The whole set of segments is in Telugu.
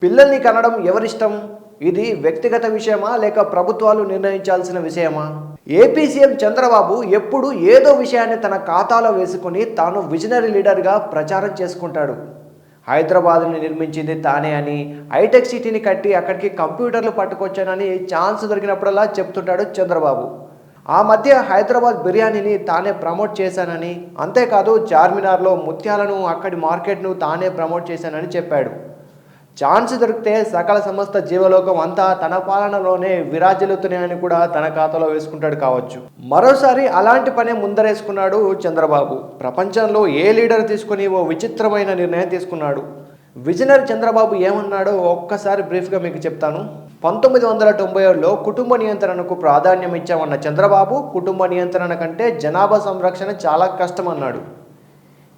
పిల్లల్ని కనడం ఎవరిష్టం? ఇది వ్యక్తిగత విషయమా లేక ప్రభుత్వాలు నిర్ణయించాల్సిన విషయమా? ఏపీ సీఎం చంద్రబాబు ఎప్పుడు ఏదో విషయాన్ని తన ఖాతాలో వేసుకుని తాను విజనరీ లీడర్గా ప్రచారం చేసుకుంటాడు. హైదరాబాద్ని నిర్మించింది తానే అని, హైటెక్ సిటీని కట్టి అక్కడికి కంప్యూటర్లు పట్టుకొచ్చానని ఛాన్స్ దొరికినప్పుడల్లా చెప్తుంటాడు చంద్రబాబు. ఆ మధ్య హైదరాబాద్ బిర్యానీని తానే ప్రమోట్ చేశానని, అంతేకాదు చార్మినార్లో ముత్యాలను అక్కడి మార్కెట్ను తానే ప్రమోట్ చేశానని చెప్పాడు. ఛాన్స్ దొరికితే సకల సమస్త జీవలోకం అంతా తన పాలనలోనే విరాజిల్లుతున్నాయని కూడా తన ఖాతాలో వేసుకుంటాడు కావచ్చు. మరోసారి అలాంటి పనే ముందరేసుకున్నాడు చంద్రబాబు. ప్రపంచంలో ఏ లీడర్ తీసుకుని ఓ విచిత్రమైన నిర్ణయం తీసుకున్నాడు. విజనరీ చంద్రబాబు ఏమన్నాడో ఒక్కసారి బ్రీఫ్గా మీకు చెప్తాను. 1997లో కుటుంబ నియంత్రణకు ప్రాధాన్యం ఇచ్చామన్న చంద్రబాబు, కుటుంబ నియంత్రణ కంటే జనాభా సంరక్షణ చాలా కష్టం అన్నాడు.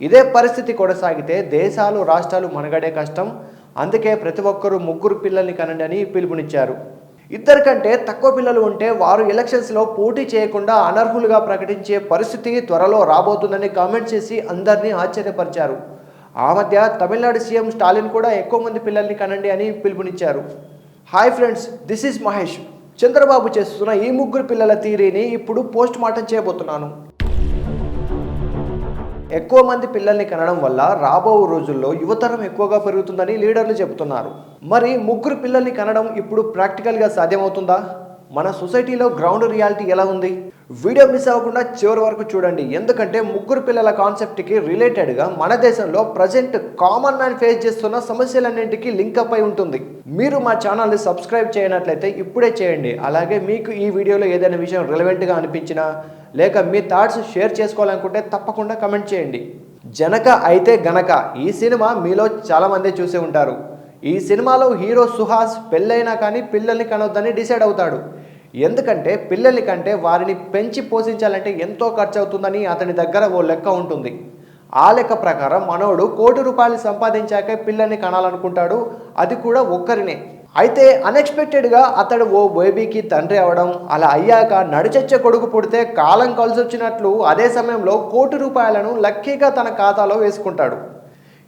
ఇదే పరిస్థితి కొనసాగితే దేశాలు రాష్ట్రాలు మనుగడే కష్టం, అందుకే ప్రతి ఒక్కరూ 3 పిల్లల్ని కనండి అని పిలుపునిచ్చారు. 2 కంటే తక్కువ పిల్లలు ఉంటే వారు ఎలక్షన్స్లో పోటీ చేయకుండా అనర్హులుగా ప్రకటించే పరిస్థితి త్వరలో రాబోతుందని కామెంట్ చేసి అందరినీ ఆశ్చర్యపరిచారు. ఆ మధ్య తమిళనాడు సీఎం స్టాలిన్ కూడా ఎక్కువ మంది పిల్లల్ని కనండి అని పిలుపునిచ్చారు. Hi friends, this is Mahesh. Chandrababu చేస్తున్న ఈ 3 పిల్లల థియరీని ఇప్పుడు పోస్ట్ మార్టం చేయబోతున్నాను. ఎక్కువ మంది పిల్లల్ని కనడం వల్ల రాబో రోజుల్లో యువతరం ఎక్కువగా పెరుగుతుందని లీడర్లు చెబుతున్నారు. మరి 3 పిల్లల్ని కనడం ఇప్పుడు ప్రాక్టికల్గా సాధ్యమవుతుందా? మన సొసైటీలో గ్రౌండ్ రియాలిటీ ఎలా ఉంది? వీడియో మిస్ అవ్వకుండా చివరి వరకు చూడండి, ఎందుకంటే 3 పిల్లల కాన్సెప్ట్కి రిలేటెడ్గా మన దేశంలో ప్రజెంట్ కామన్ మ్యాన్ ఫేస్ చేస్తున్న సమస్యలన్నింటికి లింకప్ అయి ఉంటుంది. మీరు మా ఛానల్ని సబ్స్క్రైబ్ చేయనట్లయితే ఇప్పుడే చేయండి. అలాగే మీకు ఈ వీడియోలో ఏదైనా విషయం రిలవెంట్గా అనిపించినా లేక మీ థాట్స్ షేర్ చేసుకోవాలనుకుంటే తప్పకుండా కమెంట్ చేయండి. జనక అయితే గనక ఈ సినిమా మీలో చాలామంది చూసే ఉంటారు. ఈ సినిమాలో హీరో సుహాస్ పెళ్ళైనా కానీ పిల్లల్ని కనొద్దని డిసైడ్ అవుతాడు. ఎందుకంటే పిల్లల్ని కంటే వారిని పెంచి పోషించాలంటే ఎంతో ఖర్చు అవుతుందని అతని దగ్గర ఓ లెక్క ఉంటుంది. ఆ లెక్క ప్రకారం మనోడు ₹1 కోటి సంపాదించాకే పిల్లల్ని కనాలనుకుంటాడు, అది కూడా ఒక్కరినే. అయితే అన్ఎక్స్పెక్టెడ్గా అతడు ఓ బేబీకి తండ్రి అవడం, అలా అయ్యాక నడిచొచ్చే కొడుకు పుడితే కాలం కలిసొచ్చినట్లు అదే సమయంలో ₹1 కోటి లక్కీగా తన ఖాతాలో వేసుకుంటాడు.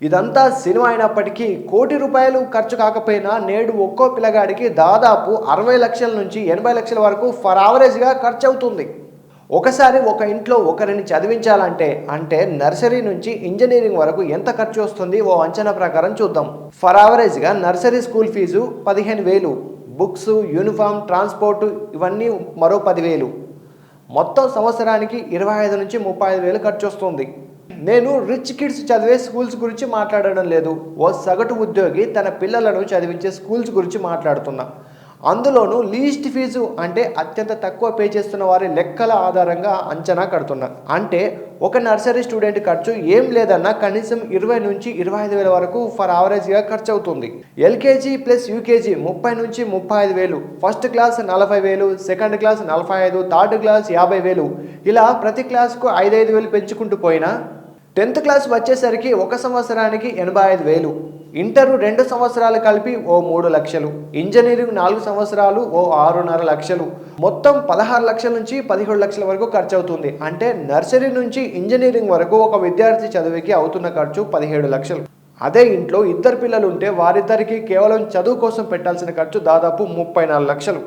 ఇదంతా సినిమా అయినప్పటికీ ₹1 కోటి ఖర్చు కాకపోయినా నేడు ఒక్కో పిల్లగాడికి దాదాపు 60 లక్షల నుంచి 80 లక్షల వరకు ఫర్ యావరేజ్గా ఖర్చు అవుతుంది. ఒకసారి ఒక ఇంట్లో ఒకరిని చదివించాలంటే అంటే నర్సరీ నుంచి ఇంజనీరింగ్ వరకు ఎంత ఖర్చు వస్తుంది ఓ అంచనా ప్రకారం చూద్దాం. ఫర్ యావరేజ్గా nursery school fee 15,000, books, uniform, transport ఇవన్నీ మరో 10,000. మొత్తం సంవత్సరానికి 25 నుంచి 35,000 ఖర్చు వస్తుంది. నేను రిచ్ కిడ్స్ చదివే స్కూల్స్ గురించి మాట్లాడడం లేదు, ఓ సగటు ఉద్యోగి తన పిల్లలను చదివించే స్కూల్స్ గురించి మాట్లాడుతున్నా. అందులోనూ లీస్ట్ ఫీజు అంటే అత్యంత తక్కువ పే చేస్తున్న వారి లెక్కల ఆధారంగా అంచనా కడుతున్నా. అంటే ఒక నర్సరీ స్టూడెంట్ ఖర్చు ఏం లేదన్నా కనీసం 20 నుంచి 25,000 వరకు ఫర్ యావరేజ్గా ఖర్చు అవుతుంది. ఎల్కేజీ ప్లస్ యూకేజీ 30 నుంచి 35,000, first class 40,000, second class 45, third class 50,000, ఇలా ప్రతి క్లాస్కు 5,000 పెంచుకుంటూ పోయినా 10th క్లాస్ వచ్చేసరికి ఒక సంవత్సరానికి 85,000, ఇంటర్ 2 సంవత్సరాలు కలిపి ఓ 3 లక్షలు, ఇంజనీరింగ్ 4 సంవత్సరాలు ఓ 6.5 లక్షలు, మొత్తం 16 లక్షల నుంచి 17 లక్షల వరకు ఖర్చు అవుతుంది. అంటే నర్సరీ నుంచి ఇంజనీరింగ్ వరకు ఒక విద్యార్థి చదువుకి అవుతున్న ఖర్చు 17 లక్షలు. అదే ఇంట్లో 2 పిల్లలు ఉంటే వారిద్దరికి కేవలం చదువు కోసం పెట్టాల్సిన ఖర్చు దాదాపు 34 లక్షలు.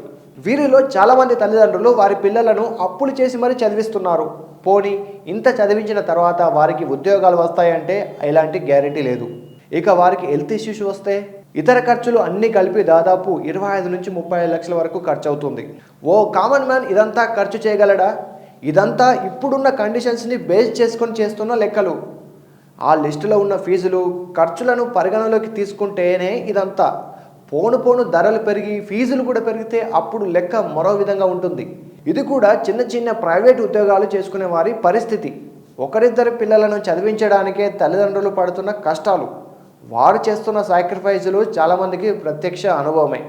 వీరిలో చాలామంది తల్లిదండ్రులు వారి పిల్లలను అప్పులు చేసి మరీ చదివిస్తున్నారు. పోనీ ఇంత చదివించిన తర్వాత వారికి ఉద్యోగాలు వస్తాయంటే ఎలాంటి గ్యారెంటీ లేదు. ఇక వారికి హెల్త్ ఇష్యూస్ వస్తే ఇతర ఖర్చులు అన్నీ కలిపి దాదాపు 25 నుంచి 35 లక్షల వరకు ఖర్చు అవుతుంది. ఓ కామన్ మ్యాన్ ఇదంతా ఖర్చు చేయగలడా? ఇదంతా ఇప్పుడున్న కండిషన్స్ని బేస్ చేసుకొని చేస్తున్న లెక్కలు. ఆ లిస్టులో ఉన్న ఫీజులు, ఖర్చులను పరిగణలోకి తీసుకుంటేనే ఇదంతా. పోను ధరలు పెరిగి ఫీజులు కూడా పెరిగితే అప్పుడు లెక్క మరో విధంగా ఉంటుంది. ఇది కూడా చిన్న చిన్న ప్రైవేట్ ఉద్యోగాలు చేసుకునే వారి పరిస్థితి. 1-2 పిల్లలను చదివించడానికే తల్లిదండ్రులు పడుతున్న కష్టాలు, వారు చేస్తున్న సాక్రిఫైజులు చాలామందికి ప్రత్యక్ష అనుభవమే.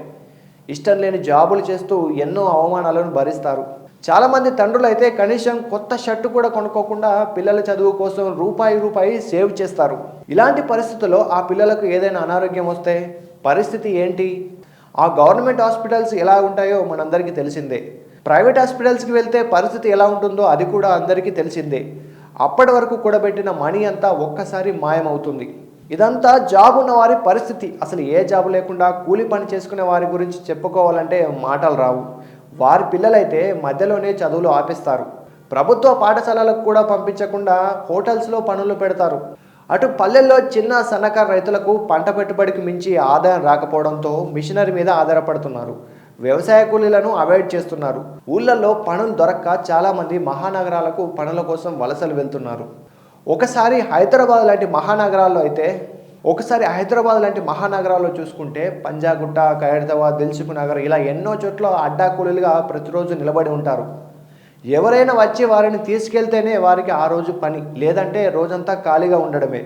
ఇష్టం లేని జాబులు చేస్తూ ఎన్నో అవమానాలను భరిస్తారు. చాలామంది తండ్రులు అయితే కనీసం కొత్త షర్టు కూడా కొనుక్కోకుండా పిల్లల చదువు కోసం రూపాయి సేవ్ చేస్తారు. ఇలాంటి పరిస్థితుల్లో ఆ పిల్లలకు ఏదైనా అనారోగ్యం వస్తే పరిస్థితి ఏంటి? ఆ గవర్నమెంట్ హాస్పిటల్స్ ఎలా ఉంటాయో మనందరికీ తెలిసిందే. ప్రైవేట్ హాస్పిటల్స్కి వెళ్తే పరిస్థితి ఎలా ఉంటుందో అది కూడా అందరికీ తెలిసిందే. అప్పటి వరకు కూడబెట్టిన మనీ అంతా ఒక్కసారి మాయమవుతుంది. ఇదంతా జాబ్ ఉన్న వారి పరిస్థితి. అసలు ఏ జాబ్ లేకుండా కూలి పని చేసుకునే వారి గురించి చెప్పుకోవాలంటే మాటలు రావు. వారి పిల్లలైతే మధ్యలోనే చదువులు ఆపేస్తారు. ప్రభుత్వ పాఠశాలలకు కూడా పంపించకుండా హోటల్స్లో పనులు పెడతారు. అటు పల్లెల్లో చిన్న సన్నకారు రైతులకు పంట పెట్టుబడికి మించి ఆదాయం రాకపోవడంతో మిషనరీ మీద ఆధారపడుతున్నారు. వ్యవసాయ కూలీలను అవాయిడ్ చేస్తున్నారు. ఊళ్ళల్లో పనులు దొరక్క చాలామంది మహానగరాలకు పనుల కోసం వలసలు వెళ్తున్నారు. ఒకసారి హైదరాబాద్ లాంటి మహానగరాల్లో చూసుకుంటే పంజాగుట్ట, ఖైరతాబాద్, దిల్సుఖ్ నగర్ ఇలా ఎన్నో చోట్ల అడ్డా కూలీలుగా ప్రతిరోజు నిలబడి ఉంటారు. ఎవరైనా వచ్చి వారిని తీసుకెళ్తేనే వారికి ఆ రోజు పని, లేదంటే రోజంతా ఖాళీగా ఉండడమే.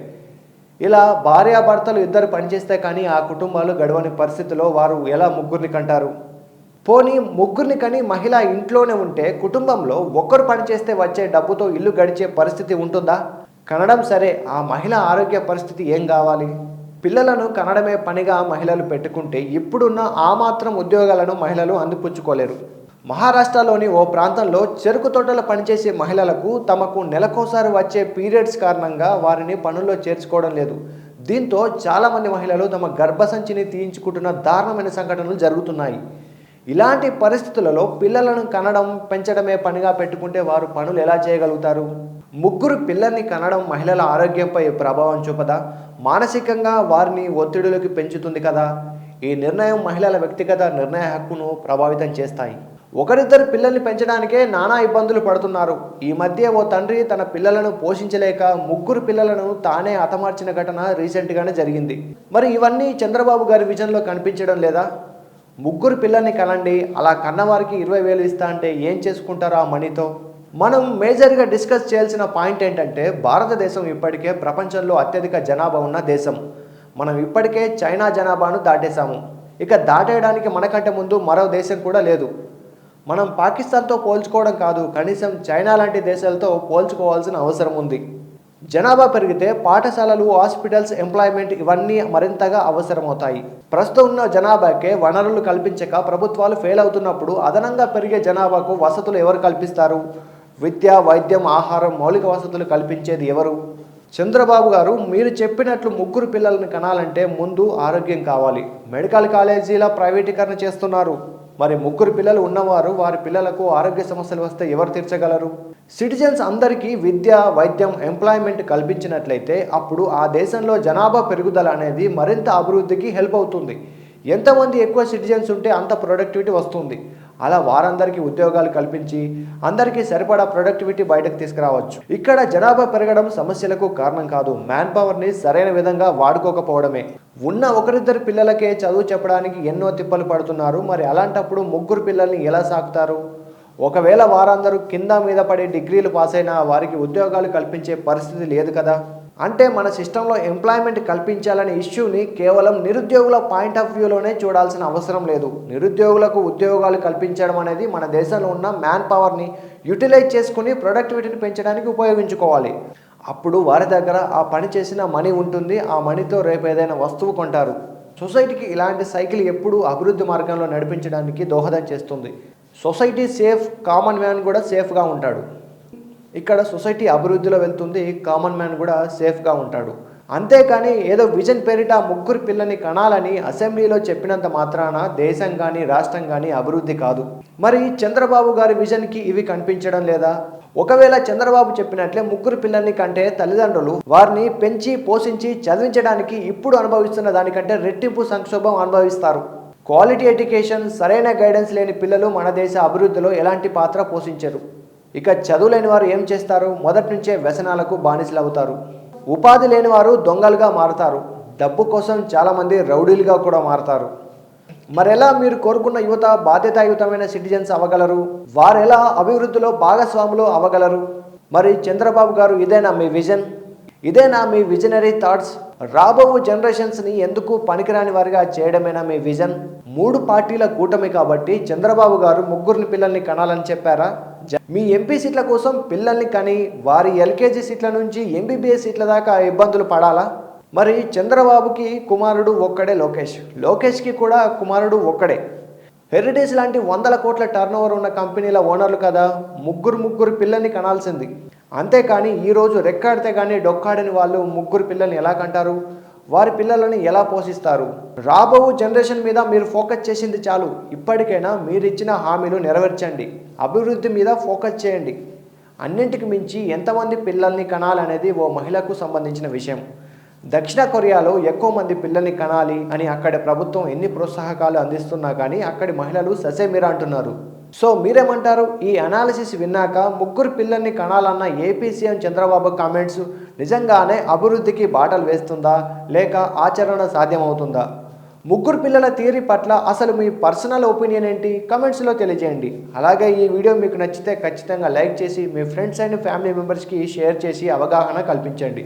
ఇలా భార్యాభర్తలు ఇద్దరు పనిచేస్తే కానీ ఆ కుటుంబాలు గడవని పరిస్థితిలో వారు ఎలా ముగ్గురిని కంటారు? పోనీ ముగ్గురిని కని మహిళ ఇంట్లోనే ఉంటే కుటుంబంలో ఒక్కరు పనిచేస్తే వచ్చే డబ్బుతో ఇల్లు గడిచే పరిస్థితి ఉంటుందా? కనడం సరే, ఆ మహిళ ఆరోగ్య పరిస్థితి ఏం కావాలి? పిల్లలను కనడమే పనిగా మహిళలు పెట్టుకుంటే ఇప్పుడున్న ఆ మాత్రం ఉద్యోగాలను మహిళలు అందిపుచ్చుకోలేరు. మహారాష్ట్రలోని ఓ ప్రాంతంలో చెరుకు తోటలో పనిచేసే మహిళలకు తమకు నెలకోసారి వచ్చే పీరియడ్స్ కారణంగా వారిని పనుల్లో చేర్చుకోవడం లేదు. దీంతో చాలామంది మహిళలు తమ గర్భసంచిని తీయించుకుంటున్న దారుణమైన సంఘటనలు జరుగుతున్నాయి. ఇలాంటి పరిస్థితులలో పిల్లలను కనడం, పెంచడమే పనిగా పెట్టుకుంటే వారు పనులు ఎలా చేయగలుగుతారు? ముగ్గురు పిల్లల్ని కనడం మహిళల ఆరోగ్యంపై ప్రభావం చూపదా? మానసికంగా వారిని ఒత్తిడిలోకి పెంచుతుంది కదా? ఈ నిర్ణయం మహిళల వ్యక్తిగత నిర్ణయ హక్కును ప్రభావితం చేస్తాయి. ఒకరిద్దరు పిల్లల్ని పెంచడానికే నానా ఇబ్బందులు పడుతున్నారు. ఈ మధ్య ఓ తండ్రి తన పిల్లలను పోషించలేక ముగ్గురు పిల్లలను తానే హతమార్చిన ఘటన రీసెంట్గానే జరిగింది. మరి ఇవన్నీ చంద్రబాబు గారి విజన్లో కనిపించడం లేదా? ముగ్గురు పిల్లల్ని కనండి, అలా కన్నవారికి 20,000 ఇస్తా అంటే ఏం చేసుకుంటారు ఆ మనీతో? మనం మేజర్గా డిస్కస్ చేయాల్సిన పాయింట్ ఏంటంటే, భారతదేశం ఇప్పటికే ప్రపంచంలో అత్యధిక జనాభా ఉన్న దేశం. మనం ఇప్పటికే చైనా జనాభాను దాటేశాము. ఇక దాటేయడానికి మనకంటే ముందు మరో దేశం కూడా లేదు. మనం పాకిస్తాన్తో పోల్చుకోవడం కాదు, కనీసం చైనా లాంటి దేశాలతో పోల్చుకోవాల్సిన అవసరం ఉంది. జనాభా పెరిగితే పాఠశాలలు, హాస్పిటల్స్, ఎంప్లాయ్మెంట్ ఇవన్నీ మరింతగా అవసరమవుతాయి. ప్రస్తుతం ఉన్న జనాభాకే వనరులు కల్పించక ప్రభుత్వాలు ఫెయిల్ అవుతున్నప్పుడు అదనంగా పెరిగే జనాభాకు వసతులు ఎవరు కల్పిస్తారు? విద్య, వైద్యం, ఆహారం, మౌలిక వసతులు కల్పించేది ఎవరు? చంద్రబాబు గారు, మీరు చెప్పినట్లు ముగ్గురు పిల్లలను కనాలంటే ముందు ఆరోగ్యం కావాలి. మెడికల్ కాలేజీల ప్రైవేటీకరణ చేస్తున్నారు. మరి ముగ్గురు పిల్లలు ఉన్నవారు వారి పిల్లలకు ఆరోగ్య సమస్యలు వస్తే ఎవరు తీర్చగలరు? సిటిజన్స్ అందరికీ విద్య, వైద్యం, ఎంప్లాయ్మెంట్ కల్పించినట్లయితే అప్పుడు ఆ దేశంలో జనాభా పెరుగుదల అనేది మరింత అభివృద్ధికి హెల్ప్ అవుతుంది. ఎంతమంది ఎక్కువ సిటిజన్స్ ఉంటే అంత ప్రొడక్టివిటీ వస్తుంది. అలా వారందరికీ ఉద్యోగాలు కల్పించి అందరికీ సరిపడా ప్రొడక్టివిటీ బయటకు తీసుకురావచ్చు. ఇక్కడ జనాభా పెరగడం సమస్యలకు కారణం కాదు, మ్యాన్ పవర్ని సరైన విధంగా వాడుకోకపోవడమే. ఉన్న ఒకరిద్దరు పిల్లలకే చదువు చెప్పడానికి ఎన్నో తిప్పలు పడుతున్నారు. మరి అలాంటప్పుడు ముగ్గురు పిల్లల్ని ఎలా సాకుతారు? ఒకవేళ వారందరూ కింద మీద పడి డిగ్రీలు పాస్ అయినా వారికి ఉద్యోగాలు కల్పించే పరిస్థితి లేదు కదా? అంటే మన సిస్టంలో ఎంప్లాయ్మెంట్ కల్పించాలనే ఇష్యూని కేవలం నిరుద్యోగుల పాయింట్ ఆఫ్ వ్యూలోనే చూడాల్సిన అవసరం లేదు. నిరుద్యోగులకు ఉద్యోగాలు కల్పించడం అనేది మన దేశంలో ఉన్న మ్యాన్ పవర్ని యూటిలైజ్ చేసుకుని ప్రొడక్టివిటీని పెంచడానికి ఉపయోగించుకోవాలి. అప్పుడు వారి దగ్గర ఆ పని చేసిన మనీ ఉంటుంది. ఆ మనీతో రేపు ఏదైనా వస్తువు కొంటారు. సొసైటీకి ఇలాంటి సైకిల్ ఎప్పుడూ అభివృద్ధి మార్గంలో నడిపించడానికి దోహదం చేస్తుంది. సొసైటీ సేఫ్, కామన్ మ్యాన్ కూడా సేఫ్గా ఉంటాడు. ఇక్కడ సొసైటీ అభివృద్ధిలో వెళ్తుంది, కామన్ మ్యాన్ కూడా సేఫ్గా ఉంటాడు. అంతేకాని ఏదో విజన్ పేరిట ముగ్గురు పిల్లని కనాలని అసెంబ్లీలో చెప్పినంత మాత్రాన దేశం కానీ రాష్ట్రం కానీ అభివృద్ధి కాదు. మరి చంద్రబాబు గారి విజన్కి ఇవి కనిపించడం లేదా? ఒకవేళ చంద్రబాబు చెప్పినట్లే ముగ్గురు పిల్లల్ని కంటే తల్లిదండ్రులు వారిని పెంచి పోషించి చదివించడానికి ఇప్పుడు అనుభవిస్తున్న దానికంటే రెట్టింపు సంక్షోభం అనుభవిస్తారు. క్వాలిటీ ఎడ్యుకేషన్, సరైన గైడెన్స్ లేని పిల్లలు మన దేశ అభివృద్ధిలో ఎలాంటి పాత్ర పోషించరు. ఇక చదువులేని వారు ఏం చేస్తారు? మొదటి నుంచే వ్యసనాలకు బానిసలు అవుతారు. ఉపాధి లేని వారు దొంగలుగా మారుతారు. డబ్బు కోసం చాలామంది రౌడీలుగా కూడా మారుతారు. మరెలా మీరు కోరుకున్న యువత బాధ్యతాయుతమైన సిటిజన్స్ అవ్వగలరు? వారెలా అభివృద్ధిలో భాగస్వాములు అవ్వగలరు? మరి చంద్రబాబు గారు, ఇదేనా మీ విజన్? ఇదేనా మీ విజనరీ థాట్స్? రాబో జనరేషన్స్ని ఎందుకు పనికిరాని వారిగా చేయడమేనా మీ విజన్? 3 పార్టీల కూటమి కాబట్టి చంద్రబాబు గారు ముగ్గురిని పిల్లల్ని కనాలని చెప్పారా? మీ ఎంపీ సీట్ల కోసం పిల్లల్ని కని వారి ఎల్కేజీ సీట్ల నుంచి ఎంబీబీఎస్ సీట్ల దాకా ఇబ్బందులు పడాలా? మరి చంద్రబాబుకి కుమారుడు ఒక్కడే లోకేష్కి కూడా కుమారుడు ఒక్కడే. హెరిటేజ్ లాంటి 100 కోట్ల టర్నోవర్ ఉన్న కంపెనీల ఓనర్లు కదా ముగ్గురు పిల్లల్ని కనాల్సింది. అంతేకాని ఈరోజు రెక్కాడితే కానీ డొక్కాడని వాళ్ళు ముగ్గురు పిల్లల్ని ఎలా కంటారు? వారి పిల్లలను ఎలా పోషిస్తారు? రాబో జనరేషన్ మీద మీరు ఫోకస్ చేసింది చాలు. ఇప్పటికైనా మీరిచ్చిన హామీలు నెరవేర్చండి. అభివృద్ధి మీద ఫోకస్ చేయండి. అన్నింటికి మించి ఎంతమంది పిల్లల్ని కనాలనేది ఓ మహిళకు సంబంధించిన విషయం. దక్షిణ కొరియాలో ఎక్కువ మంది పిల్లల్ని కనాలి అని అక్కడి ప్రభుత్వం ఎన్ని ప్రోత్సాహకాలు అందిస్తున్నా కానీ అక్కడి మహిళలు ససేమిరా అంటున్నారు. సో మీరేమంటారు? ఈ అనాలిసిస్ విన్నాక ముగ్గురు పిల్లల్ని కనాలన్న ఏపీ సీఎం చంద్రబాబు కామెంట్స్ నిజంగానే అభివృద్ధికి బాటలు వేస్తుందా లేక ఆచరణ సాధ్యమవుతుందా? ముగ్గురు పిల్లల థియరీ పట్ల అసలు మీ పర్సనల్ ఒపీనియన్ ఏంటి? కమెంట్స్లో తెలియజేయండి. అలాగే ఈ వీడియో మీకు నచ్చితే ఖచ్చితంగా లైక్ చేసి మీ ఫ్రెండ్స్ అండ్ ఫ్యామిలీ మెంబర్స్కి షేర్ చేసి అవగాహన కల్పించండి.